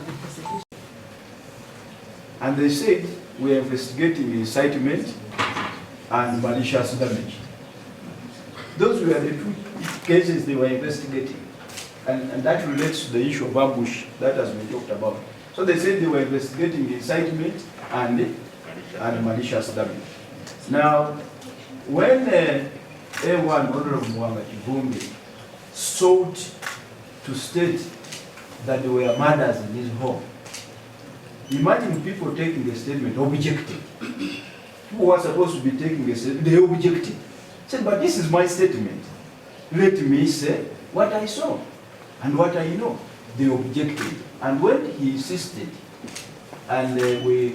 the prosecution. And they said, we are investigating incitement and malicious damage. Those were the two cases they were investigating. And that relates to the issue of ambush that has been talked about. So they said they were investigating incitement and malicious damage. Now, when A1 Honorable Muwanga Kivumbi sought to state that there were murders in his home, imagine people taking a statement, objecting. Who was supposed to be taking a statement, they objected. Said, but this is my statement. Let me say what I saw and what I know. They objected. And when he insisted, and we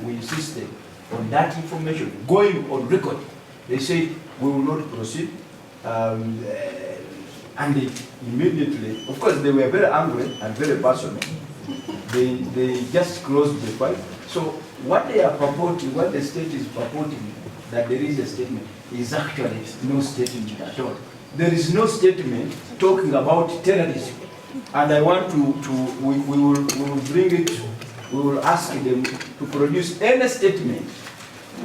insisted on that information going on record, they said, we will not proceed. And they immediately, of course, they were very angry and very passionate. They just closed the fight. So what they are purporting, what the state is purporting, that there is a statement, is actually no statement at all. There is no statement talking about terrorism. And I want we will bring it, we will ask them to produce any statement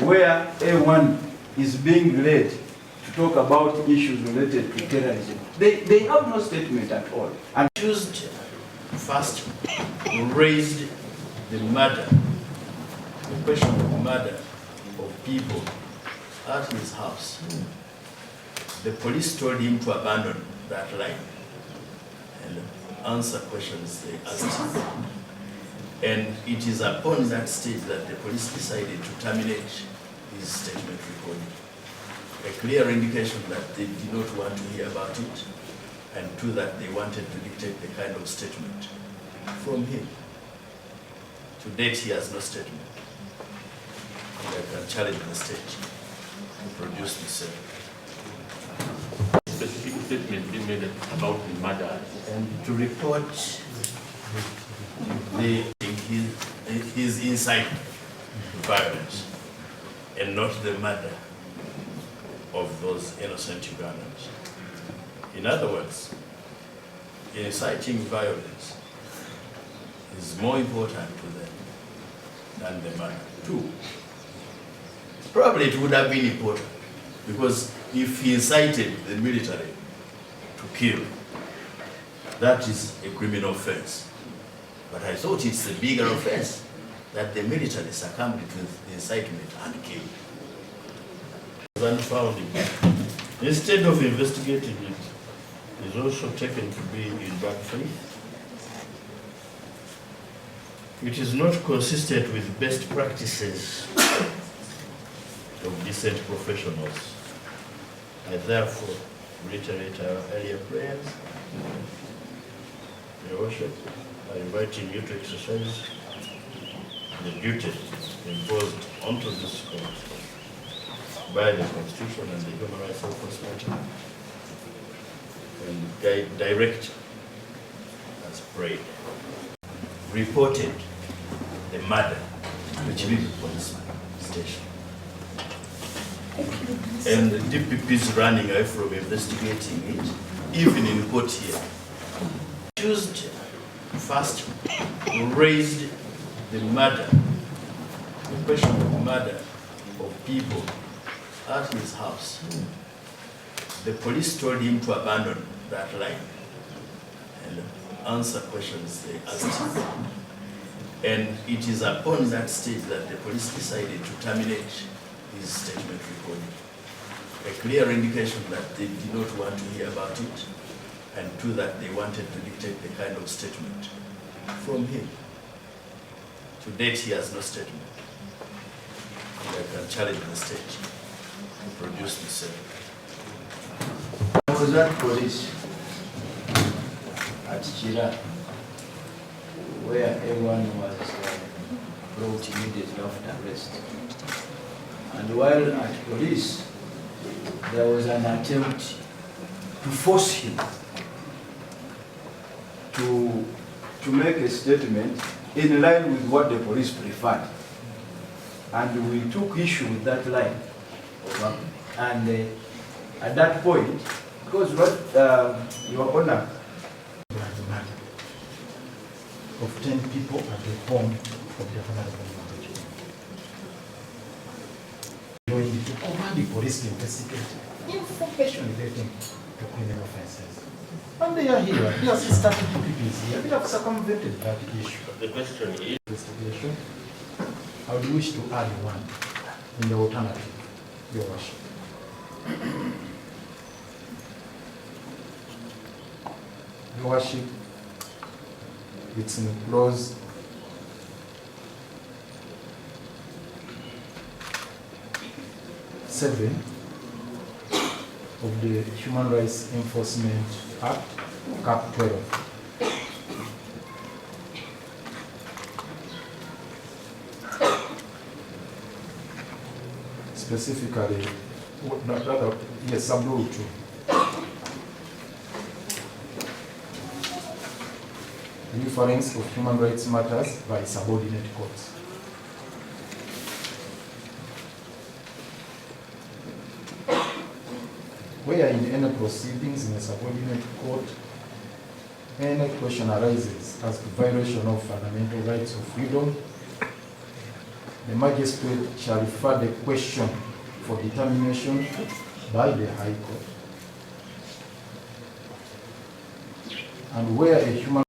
where A1 is being led to talk about issues related to terrorism. They have no statement at all. And accused first raised the murder, the question of murder of people at his house. The police told him to abandon that line and answer questions they asked him. And it is upon that stage that the police decided to terminate his statement recording. A clear indication that they did not want to hear about it, and two, that they wanted to dictate the kind of statement from him. To date, he has no statement. And I can challenge the state to produce the same. Specific statement being made about the murder. And to report his insight to violence and not the murder of those innocent Ugandans. In other words, inciting violence is more important to them than the murder. Two, probably it would have been important, because if he incited the military to kill, that is a criminal offense. But I thought it's a bigger offense that the military succumbed to incitement and killed. Unfounded. Instead of investigating it, is also taken to be in bad faith. It is not consistent with best practices of decent professionals. I therefore reiterate our earlier prayers. Your Worship, I invite you to exercise the duty imposed onto this court by the Constitution and the Human Rights Enforcement, and direct as prayed. Reported the murder which we police station. And the DPP is running away from investigating it, even in court here. Accused first raised the murder, the question of murder of people at his house. The police told him to abandon that line and answer questions they asked him. And it is upon that stage that the police decided to terminate his statement recording. A clear indication that they did not want to hear about it, and two, that they wanted to dictate the kind of statement from him. To date, he has no statement. And I can challenge the state to produce the same. I was at police at Chira, where everyone was brought immediately after arrest. And while at police, there was an attempt to force him to make a statement in line with what the police preferred. And we took issue with that line. And at that point, because what Your Honor, 10 people at the home of the Honorable Muwanga. Going to command the police to investigate information relating to criminal offences. And they are here. The assistant DPP is here. They have circumvented that issue. The question is, Investigation. I would wish to add one in the alternative, Your Worship. Your Worship, it's in clause 7 of the Human Rights Enforcement Act, Cap 12. Specifically, yes, sub-rule 2. Reference of human rights matters by subordinate courts. Where in any proceedings in a subordinate court, any question arises as to violation of fundamental rights of freedom, the magistrate shall refer the question for determination by the High Court. And where a human